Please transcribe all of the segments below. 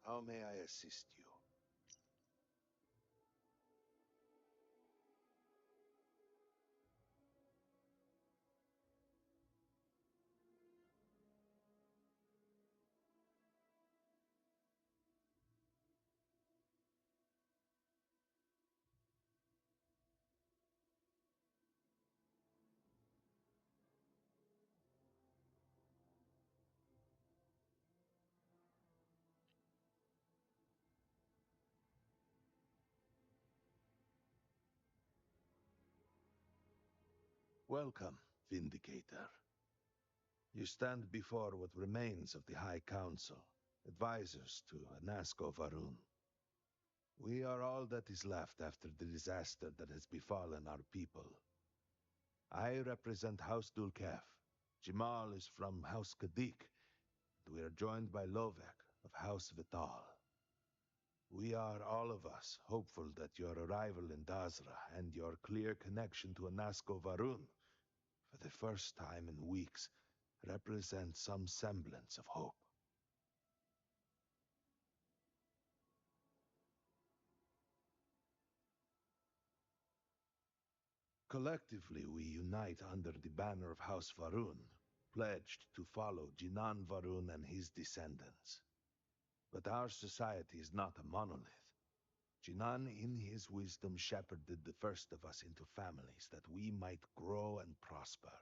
How may I assist you? Welcome, Vindicator. You stand before what remains of the High Council, advisors to Anasco Varun. We are all that is left after the disaster that has befallen our people. I represent House Dulkef. Jamal is from House Kadik, and we are joined by Lovek of House Vital. We are, all of us, hopeful that your arrival in Dazra and your clear connection to Anasco Varun, for the first time in weeks, represent some semblance of hope. Collectively, we unite under the banner of House Varun, pledged to follow Jinan Varun and his descendants. But our society is not a monolith. Jinan, in his wisdom, shepherded the first of us into families that we might grow and prosper.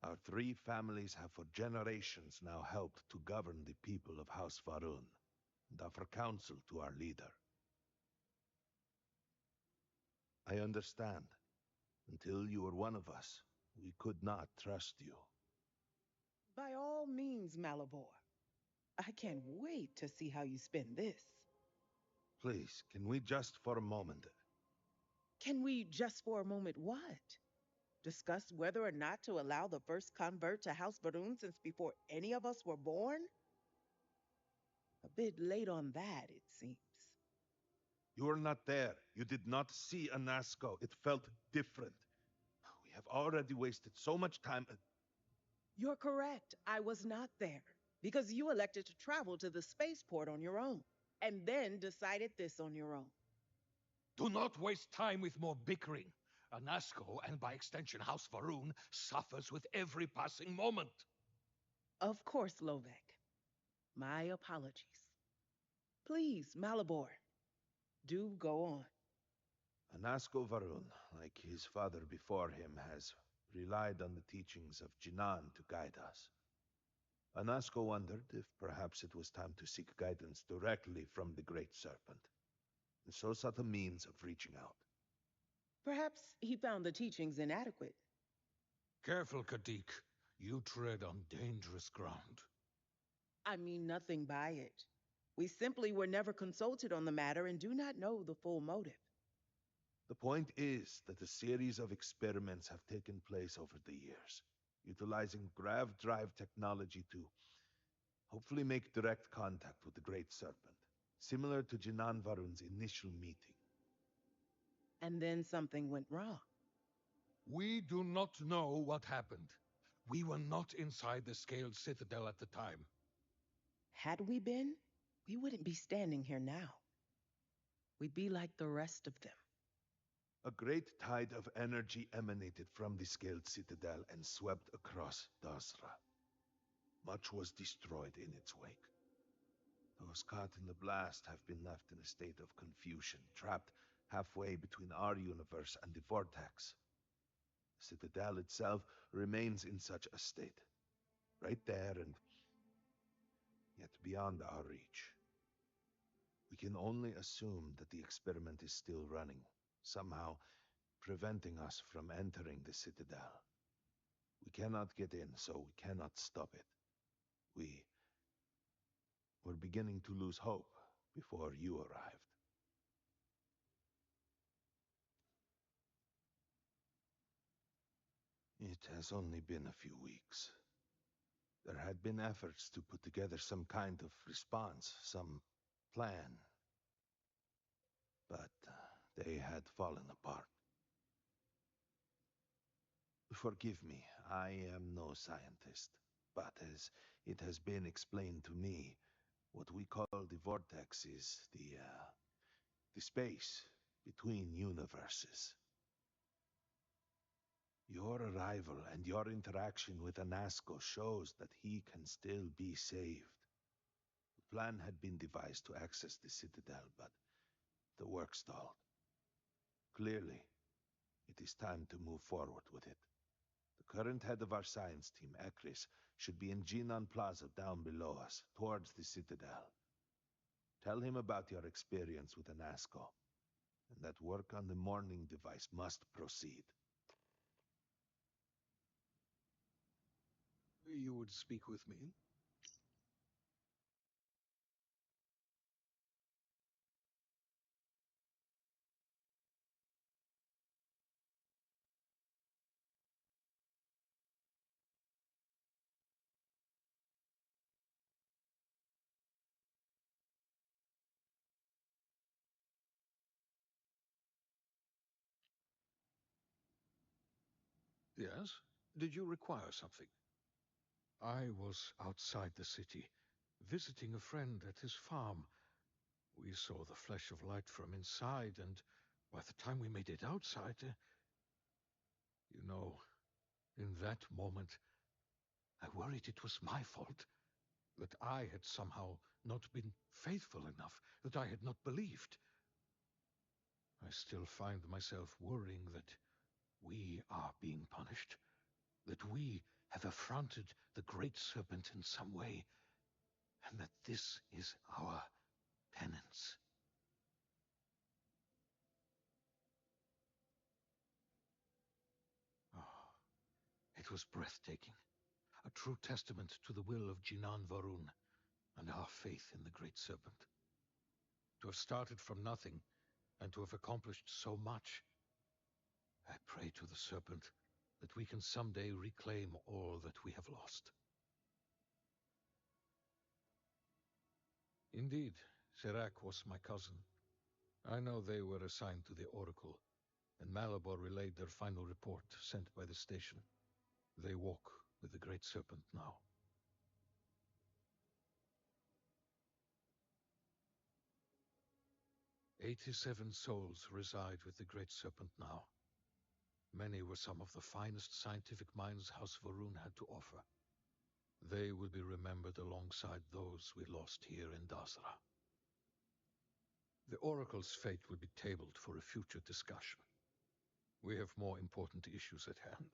Our three families have for generations now helped to govern the people of House Varun, and offer counsel to our leader. I understand. Until you were one of us, we could not trust you. By all means, Malabor. I can't wait to see how you spin this. Please, can we just for a moment? Can we just for a moment what? Discuss whether or not to allow the first convert to House Baroon since before any of us were born? A bit late on that, it seems. You were not there. You did not see Anasco. It felt different. We have already wasted so much time. You're correct. I was not there because you elected to travel to the spaceport on your own and then decided this on your own. Do not waste time with more bickering. Anasco, and by extension House Varun, suffers with every passing moment. Of course, Lovek. My apologies. Please, Malabor, do go on. Anasco Varun, like his father before him, has relied on the teachings of Jinan to guide us. Anasco wondered if perhaps it was time to seek guidance directly from the Great Serpent, and so sought a means of reaching out. Perhaps he found the teachings inadequate. Careful, Kadik. You tread on dangerous ground. I mean nothing by it. We simply were never consulted on the matter and do not know the full motive. The point is that a series of experiments have taken place over the years, utilizing grav drive technology to hopefully make direct contact with the Great Serpent, similar to Jinan Varun's initial meeting. And then something went wrong. We do not know what happened. We were not inside the Scaled Citadel at the time. Had we been, we wouldn't be standing here now. We'd be like the rest of them. A great tide of energy emanated from the Scaled Citadel and swept across Dasra. Much was destroyed in its wake. Those caught in the blast have been left in a state of confusion, trapped halfway between our universe and the vortex. The Citadel itself remains in such a state, right there and yet beyond our reach. We can only assume that the experiment is still running, somehow preventing us from entering the Citadel. We cannot get in, so we cannot stop it. We were beginning to lose hope before you arrived. It has only been a few weeks. There had been efforts to put together some kind of response, some plan, but they had fallen apart. Forgive me, I am no scientist, but as it has been explained to me, What we call the vortex is the space between universes. Your arrival and your interaction with Anasco shows that he can still be saved. The plan had been devised to access the Citadel, but the work stalled. Clearly, it is time to move forward with it. The current head of our science team, Ekris, should be in Jinan Plaza down below us, towards the Citadel. Tell him about your experience with Anasco, and that work on the morning device must proceed. You would speak with me? Yes? Did you require something? I was outside the city, visiting a friend at his farm. We saw the flash of light from inside, and by the time we made it outside, you know, in that moment, I worried it was my fault, that I had somehow not been faithful enough, that I had not believed. I still find myself worrying that we are being punished, that we have affronted the Great Serpent in some way, and that this is our penance. Oh, it was breathtaking, a true testament to the will of Jinan Varun and our faith in the Great Serpent. To have started from nothing and to have accomplished so much, I pray to the Serpent that we can someday reclaim all that we have lost. Indeed, Serac was my cousin. I know they were assigned to the Oracle, and Malabor relayed their final report sent by the station. They walk with the Great Serpent now. 87 souls reside with the Great Serpent now. Many were some of the finest scientific minds House Varun had to offer. They will be remembered alongside those we lost here in Dasra. The Oracle's fate will be tabled for a future discussion. We have more important issues at hand.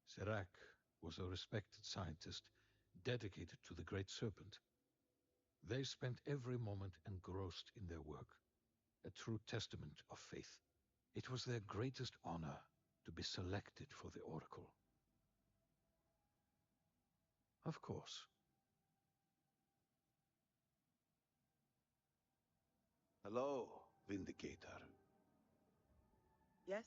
Serac was a respected scientist, dedicated to the Great Serpent. They spent every moment engrossed in their work, a true testament of faith. It was their greatest honor to be selected for the Oracle. Of course. Hello, Vindicator. Yes?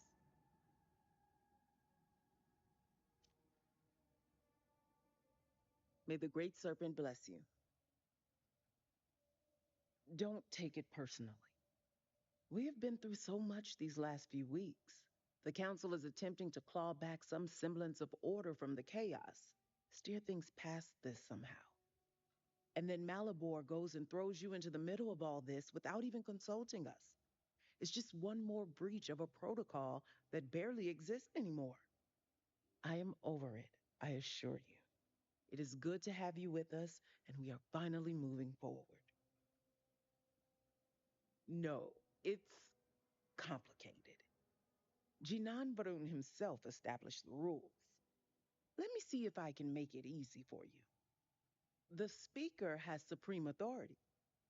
May the Great Serpent bless you. Don't take it personally. We have been through so much these last few weeks. The Council is attempting to claw back some semblance of order from the chaos, steer things past this somehow. And then Malabor goes and throws you into the middle of all this without even consulting us. It's just one more breach of a protocol that barely exists anymore. I am over it, I assure you. It is good to have you with us, and we are finally moving forward. No, it's complicated. Jinan Varun himself established the rules. Let me see if I can make it easy for you. The Speaker has supreme authority.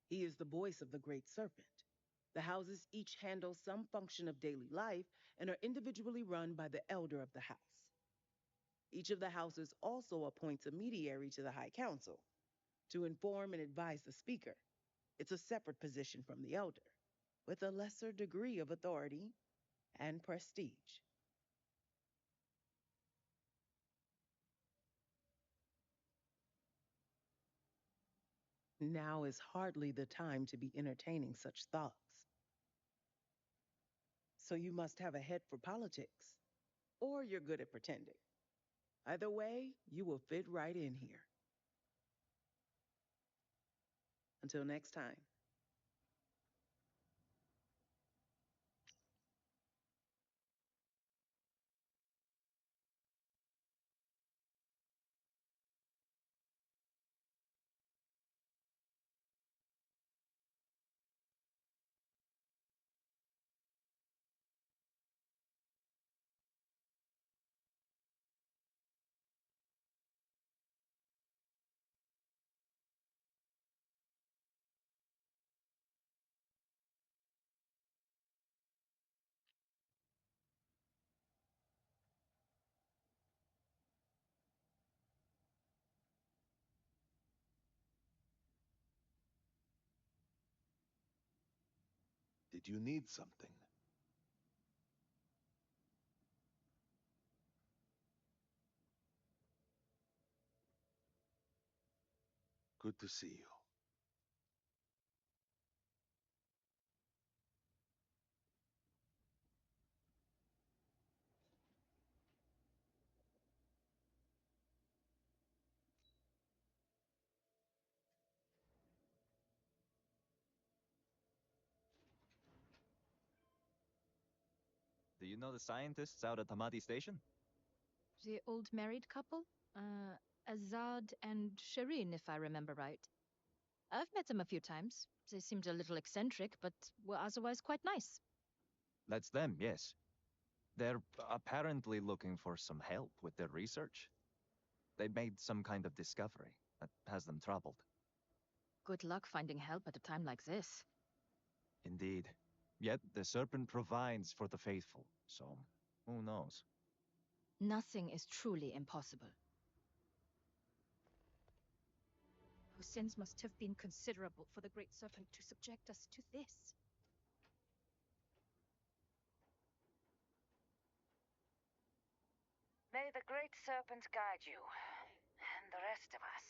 He is the voice of the Great Serpent. The houses each handle some function of daily life and are individually run by the elder of the house. Each of the houses also appoints a mediary to the High Council to inform and advise the Speaker. It's a separate position from the elder, with a lesser degree of authority and prestige. Now is hardly the time to be entertaining such thoughts. So you must have a head for politics, or you're good at pretending. Either way, you will fit right in here. Until next time. Did you need something? Good to see you. Do you know the scientists out at Hamadi Station? The old married couple? Azad and Shireen, if I remember right. I've met them a few times. They seemed a little eccentric, but were otherwise quite nice. That's them, yes. They're apparently looking for some help with their research. They made some kind of discovery that has them troubled. Good luck finding help at a time like this. Indeed. Yet the serpent provides for the faithful, so who knows? Nothing is truly impossible. Our sins must have been considerable for the Great Serpent to subject us to this. May the Great Serpent guide you, and the rest of us.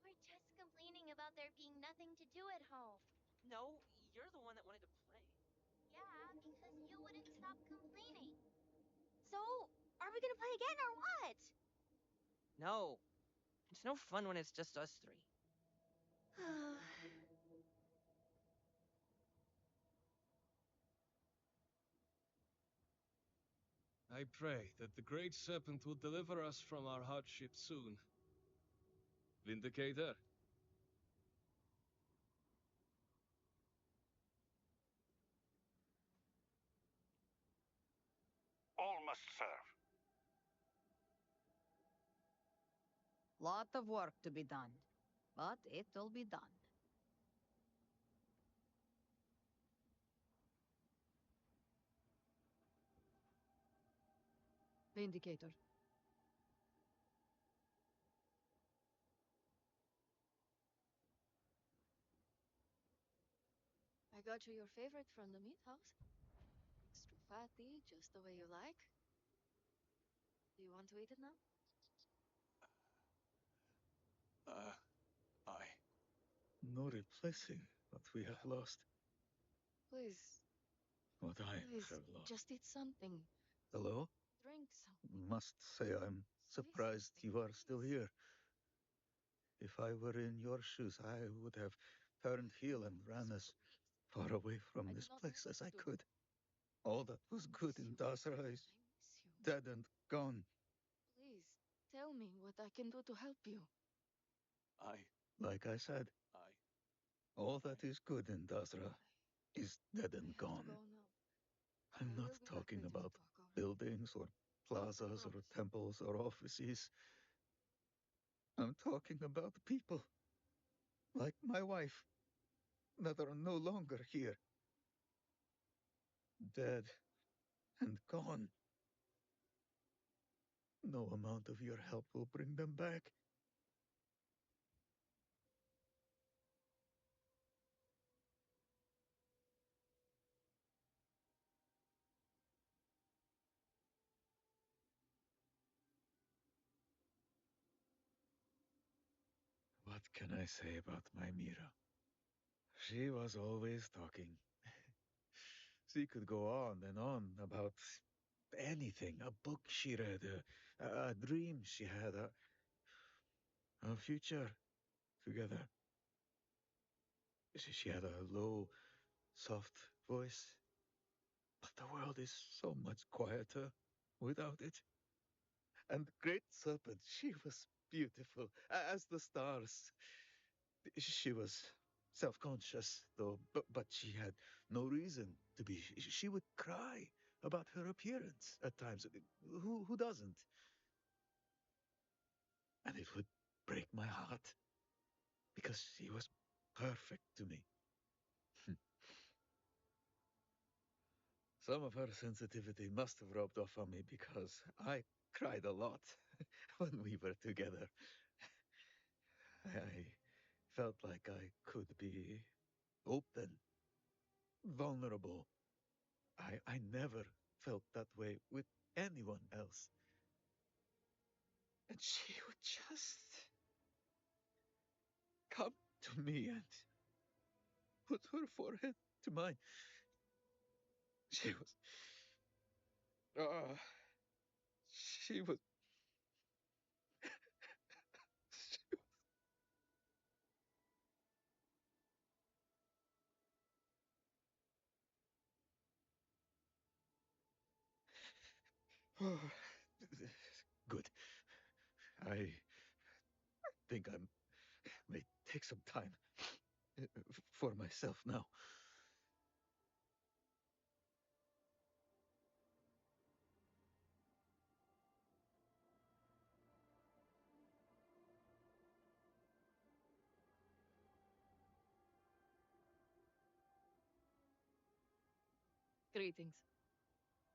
You were just complaining about there being nothing to do at home. No, you're the one that wanted to play. Yeah, because you wouldn't stop complaining. So, are we gonna play again or what? No, it's no fun when it's just us three. I pray that the Great Serpent will deliver us from our hardship soon. Vindicator? All must serve. Lot of work to be done, but it'll be done. Vindicator. I got you your favorite from the meat house. Extra fatty, just the way you like. Do you want to eat it now? I. No replacing what we have lost. Please, What I please, have lost. just eat something. Hello? Drink something. Must say I'm surprised you are still here. If I were in your shoes, I would have turned heel and ran as far away from this place as I could. All that was good in Dasra is dead and gone. Please, tell me what I can do to help you. Like I said, all that is good in Dasra is dead and gone. I'm not talking about buildings or plazas or temples or offices. I'm talking about people, like my wife, that are no longer here. Dead and gone. No amount of your help will bring them back. What can I say about my Mira? She was always talking. She could go on and on about anything. A book she read, a dream she had, a future together. She had a low, soft voice, but the world is so much quieter without it. And Great Serpent, she was beautiful as the stars. She was self-conscious, though, but she had no reason to be. She would cry about her appearance at times. Who doesn't? And it would break my heart because she was perfect to me. Some of her sensitivity must have rubbed off on me because I cried a lot when we were together. I felt like I could be open, vulnerable. I never felt that way with anyone else. And she would just come to me and put her forehead to mine. She was. Uh, she was. Good. I think I may take some time for myself now. Greetings.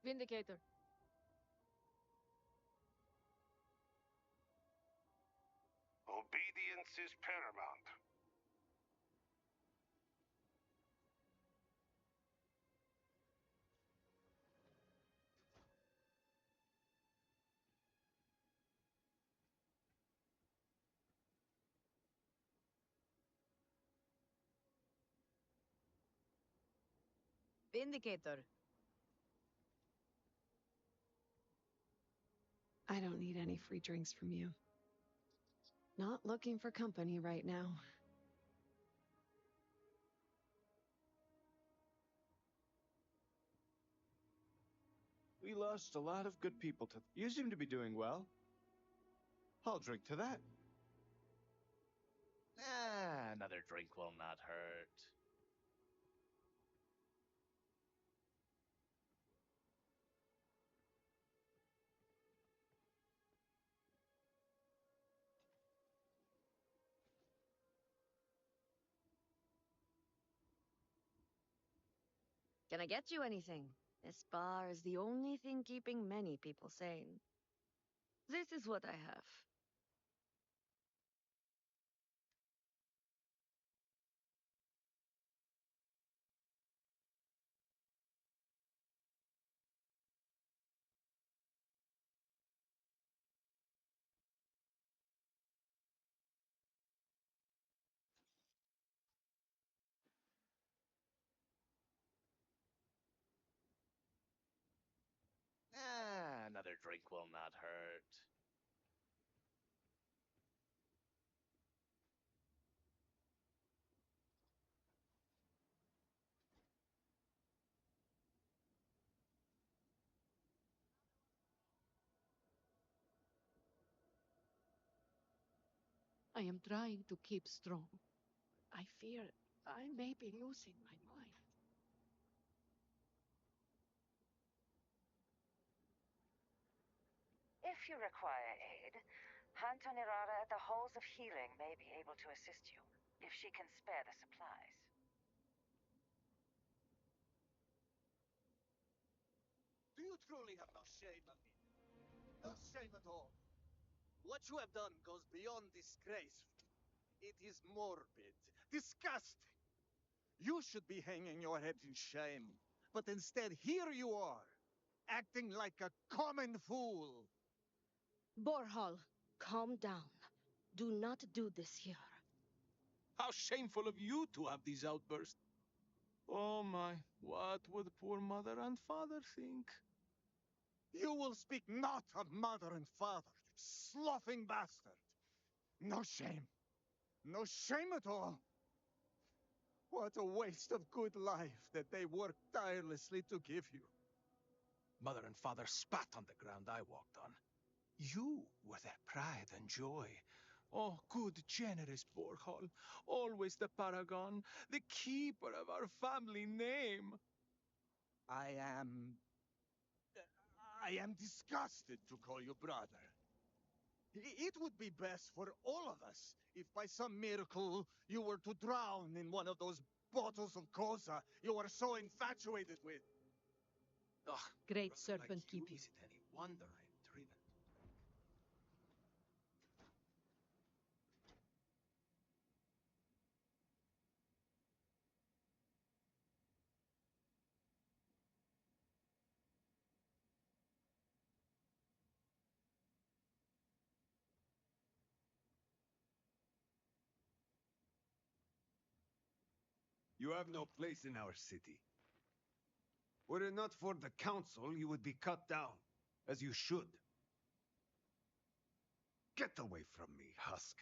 Vindicator. Obedience is paramount. Vindicator. I don't need any free drinks from you. Not looking for company right now. We lost a lot of good people to... You seem to be doing well. I'll drink to that. Another drink will not hurt. Can I get you anything? This bar is the only thing keeping many people sane. This is what I have. Another drink will not hurt. I am trying to keep strong. I fear I may be losing my mind. If you require aid, Hantonirara at the Halls of Healing may be able to assist you, if she can spare the supplies. Do you truly have no shame, Amin? No shame at all. What you have done goes beyond disgraceful. It is morbid, disgusting. You should be hanging your head in shame. But instead, here you are, acting like a common fool. Borhal, calm down. Do not do this here. How shameful of you to have these outbursts. Oh my, what would poor mother and father think? You will speak not of mother and father, you sloughing bastard. No shame. No shame at all. What a waste of good life that they worked tirelessly to give you. Mother and father spat on the ground I walked on. You were their pride and joy. Oh, good, generous Borghall, always the paragon, the keeper of our family name. I am disgusted to call you brother. It would be best for all of us if by some miracle you were to drown in one of those bottles of Koza you are so infatuated with. Ugh, Great brother serpent like you, keeping. is it any wonder I am driven? You have no place in our city. Were it not for the council, you would be cut down, as you should. Get away from me, husk.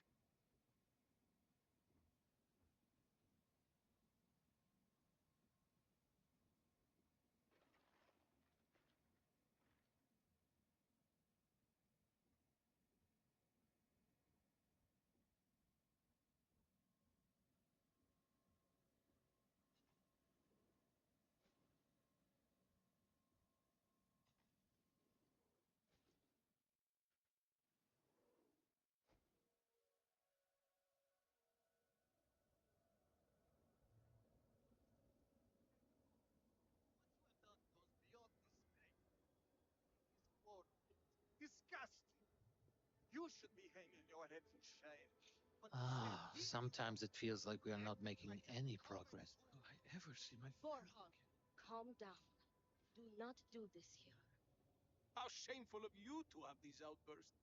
Disgusting. You should be hanging your head in shame. But Sometimes it feels like we are not making any progress. Will I ever see my Borghall, calm down. Do not do this here. How shameful of you to have these outbursts.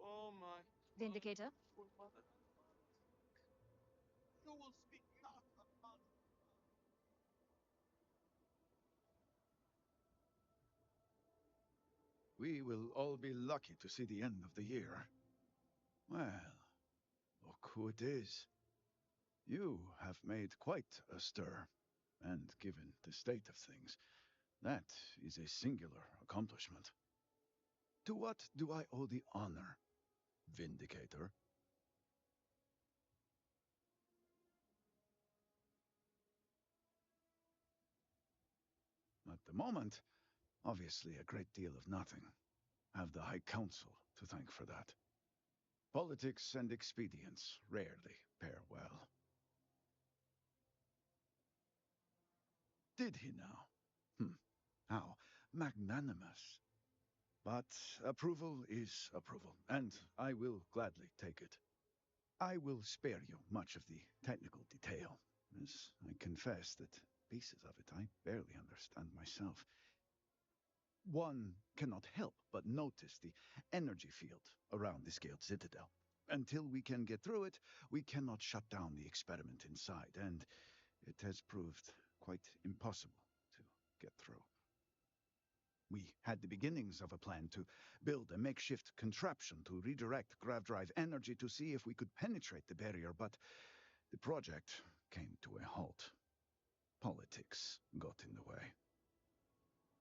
Oh my. Vindicator? Poor mother. you will speak not of mother. We will all be lucky to see the end of the year. Well, look who it is. You have made quite a stir, and given the state of things, that is a singular accomplishment. To what do I owe the honor, Vindicator? At the moment, obviously a great deal of nothing. Have the High Council to thank for that. Politics and expedience rarely pair well. Did he now? How magnanimous. But approval is approval, and I will gladly take it. I will spare you much of the technical detail, as I confess that pieces of it I barely understand myself. One cannot help but notice the energy field around the Scaled Citadel. Until we can get through it, we cannot shut down the experiment inside, and it has proved quite impossible to get through. We had the beginnings of a plan to build a makeshift contraption to redirect grav drive energy to see if we could penetrate the barrier, but the project came to a halt. Politics got in the way.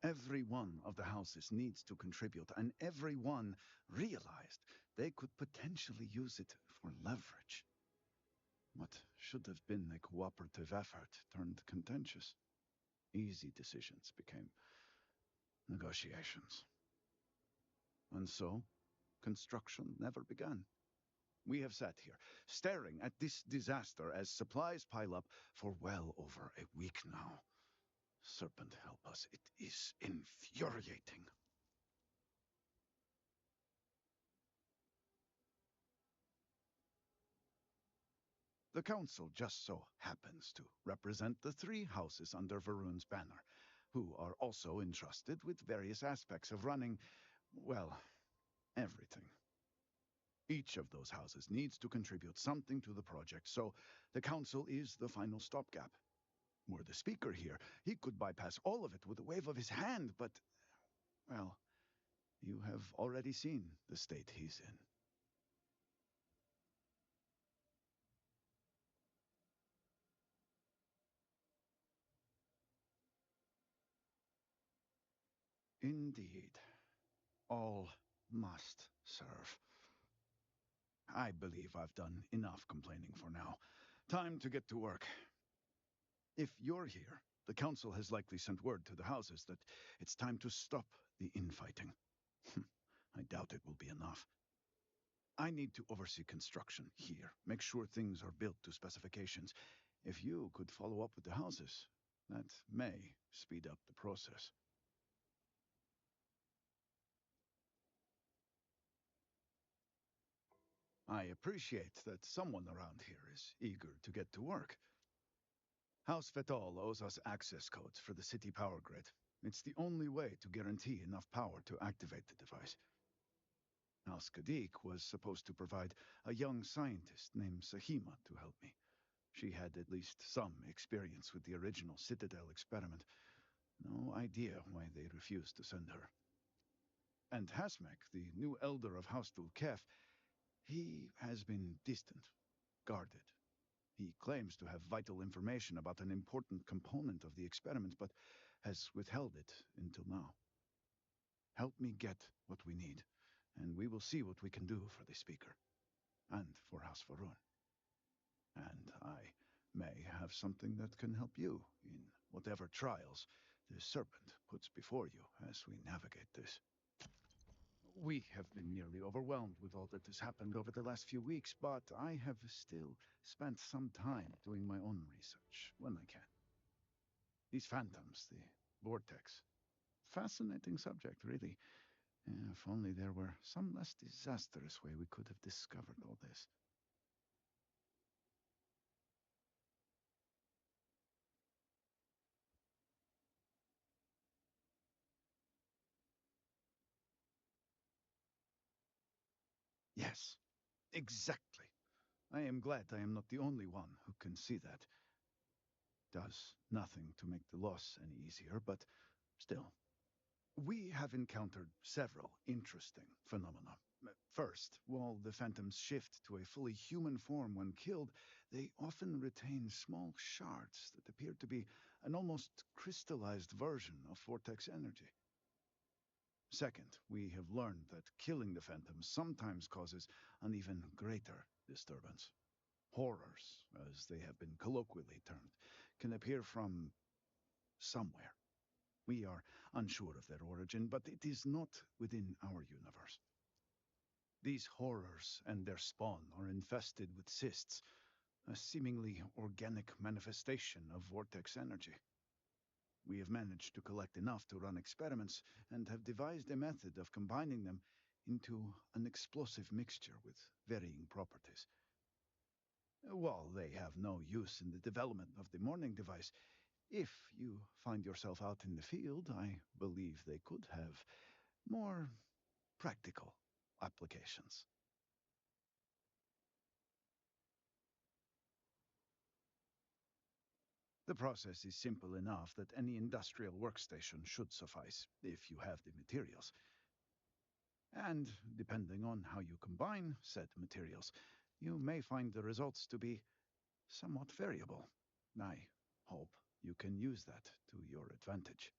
Every one of the houses needs to contribute, and every one realized they could potentially use it for leverage. What should have been a cooperative effort turned contentious. Easy decisions became negotiations. And so, construction never began. We have sat here, staring at this disaster as supplies pile up for well over a week now. Serpent help us, it is infuriating. The council just so happens to represent the three houses under Varun's banner, who are also entrusted with various aspects of running, well, everything. Each of those houses needs to contribute something to the project, so the council is the final stopgap. Were the speaker here, he could bypass all of it with a wave of his hand, but, well, you have already seen the state he's in. Indeed. All must serve. I believe I've done enough complaining for now. Time to get to work. If you're here, the council has likely sent word to the houses that it's time to stop the infighting. I doubt it will be enough. I need to oversee construction here, make sure things are built to specifications. If you could follow up with the houses, that may speed up the process. I appreciate that someone around here is eager to get to work. House Fetal owes us access codes for the city power grid. It's the only way to guarantee enough power to activate the device. House Kadik was supposed to provide a young scientist named Sahima to help me. She had at least some experience with the original Citadel experiment. No idea why they refused to send her. And Hasmek, the new elder of House Dulkef, he has been distant, guarded. He claims to have vital information about an important component of the experiment, but has withheld it until now. Help me get what we need, and we will see what we can do for the Speaker, and for House Varun. And I may have something that can help you in whatever trials the Serpent puts before you as we navigate this. We have been nearly overwhelmed with all that has happened over the last few weeks, but I have still spent some time doing my own research when I can. These phantoms, the vortex. Fascinating subject, really. If only there were some less disastrous way we could have discovered all this. Yes, exactly. I am glad I am not the only one who can see that. Does nothing to make the loss any easier, but still. We have encountered several interesting phenomena. First, while the phantoms shift to a fully human form when killed, they often retain small shards that appear to be an almost crystallized version of vortex energy. Second, we have learned that killing the phantoms sometimes causes an even greater disturbance. Horrors, as they have been colloquially termed, can appear from somewhere. We are unsure of their origin, but it is not within our universe. These horrors and their spawn are infested with cysts, a seemingly organic manifestation of vortex energy. We have managed to collect enough to run experiments and have devised a method of combining them into an explosive mixture with varying properties. While they have no use in the development of the morning device, if you find yourself out in the field, I believe they could have more practical applications. The process is simple enough that any industrial workstation should suffice, if you have the materials. And depending on how you combine said materials, you may find the results to be somewhat variable. I hope you can use that to your advantage.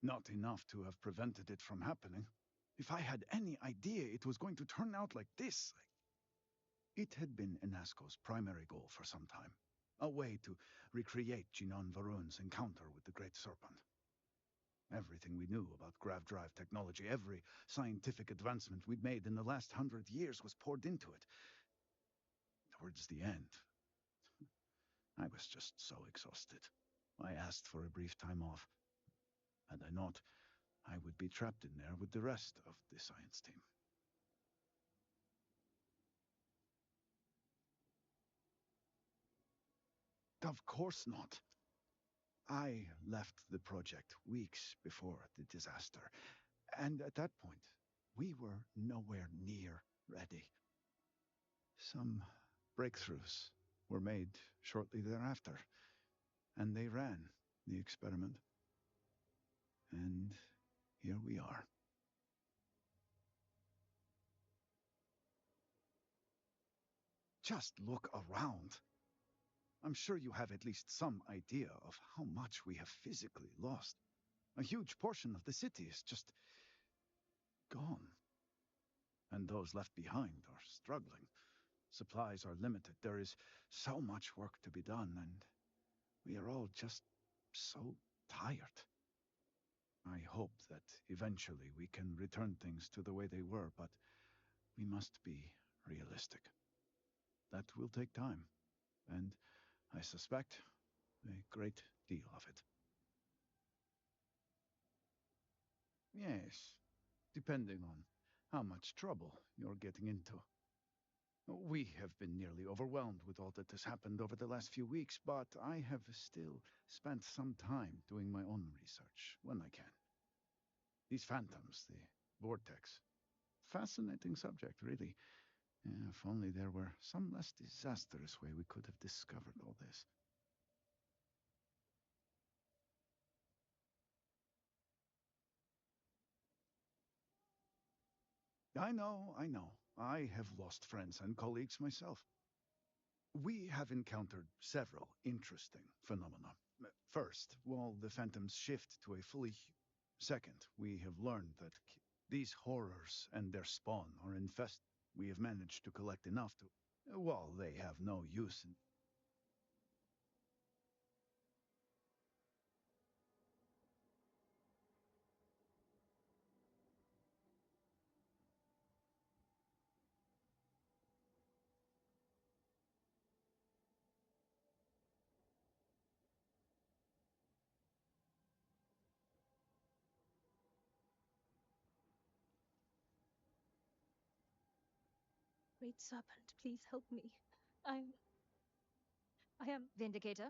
Not enough to have prevented it from happening. If I had any idea it was going to turn out like this, it had been Enasco's primary goal for some time. A way to recreate Jinan Varun's encounter with the Great Serpent. Everything we knew about grav drive technology, every scientific advancement we'd made in the last 100 years was poured into it. Towards the end, I was just so exhausted. I asked for a brief time off. Had I not, I would be trapped in there with the rest of the science team. Of course not. I left the project weeks before the disaster, and at that point, we were nowhere near ready. Some breakthroughs were made shortly thereafter, and they ran the experiment. And here we are. Just look around. I'm sure you have at least some idea of how much we have physically lost. A huge portion of the city is just gone. And those left behind are struggling. Supplies are limited. There is so much work to be done, and we are all just so tired. I hope that eventually we can return things to the way they were, but we must be realistic. That will take time, and I suspect a great deal of it. Yes, depending on how much trouble you're getting into. We have been nearly overwhelmed with all that has happened over the last few weeks, but I have still spent some time doing my own research when I can. These phantoms, the vortex. Fascinating subject, really. If only there were some less disastrous way we could have discovered all this. I know, I know. I have lost friends and colleagues myself. We have encountered several interesting phenomena. First, while the phantoms shift to a fully... Second, we have learned that these horrors and their spawn are infested. We have managed to collect enough to... Well, they have no use in... Great Serpent, please help me. I am... Vindicator,